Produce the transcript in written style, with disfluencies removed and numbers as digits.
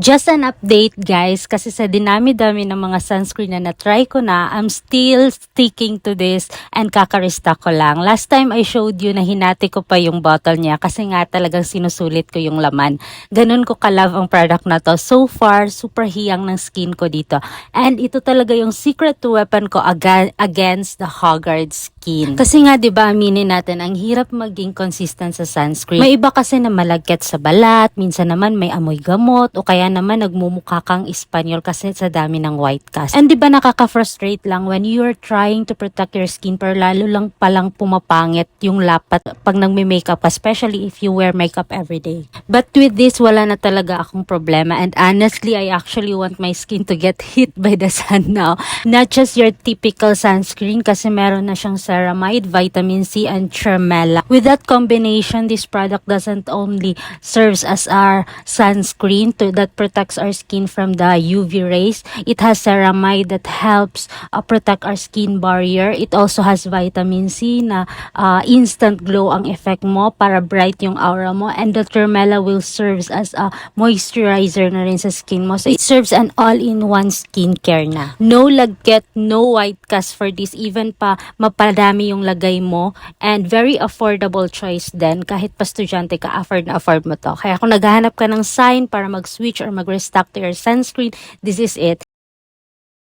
Just an update guys, kasi sa dinami-dami ng mga sunscreen na na-try ko na, I'm still sticking to this and kakarista ko lang. Last time I showed you na hinati ko pa yung bottle niya kasi nga talagang sinusulit ko yung laman. Ganun ko ka-love ang product na to. So far, super hiyang ng skin ko dito. And ito talaga yung secret weapon ko against the haggard skin. Kasi nga 'di ba, aminin natin, ang hirap maging consistent sa sunscreen. May iba kasi na malagkit sa balat, minsan naman may amoy gamot, o kaya naman nagmumukha kang Espanyol kasi sa dami ng white cast. And 'di ba nakaka-frustrate lang when you're trying to protect your skin pero lalo lang palang pumapangit yung lapat pag nagme-makeup, especially if you wear makeup every day. But with this, wala na talaga akong problema, and honestly, I actually want my skin to get hit by the sun now. Not just your typical sunscreen kasi meron na siyang ceramide, vitamin C, and tremella. With that combination, this product doesn't only serves as our sunscreen that protects our skin from the UV rays. It has ceramide that helps protect our skin barrier. It also has vitamin C na instant glow ang effect mo para bright yung aura mo, and the tremella will serves as a moisturizer na rin sa skin mo. So it serves an all-in-one skincare na. No lagkit, no white cast for this, even pa mapadami yung lagay mo, and very affordable choice din. Kahit pa estudyante ka, afford na afford mo to. Kaya kung naghahanap ka ng sign para mag-switch or mag-restock to your sunscreen, this is it.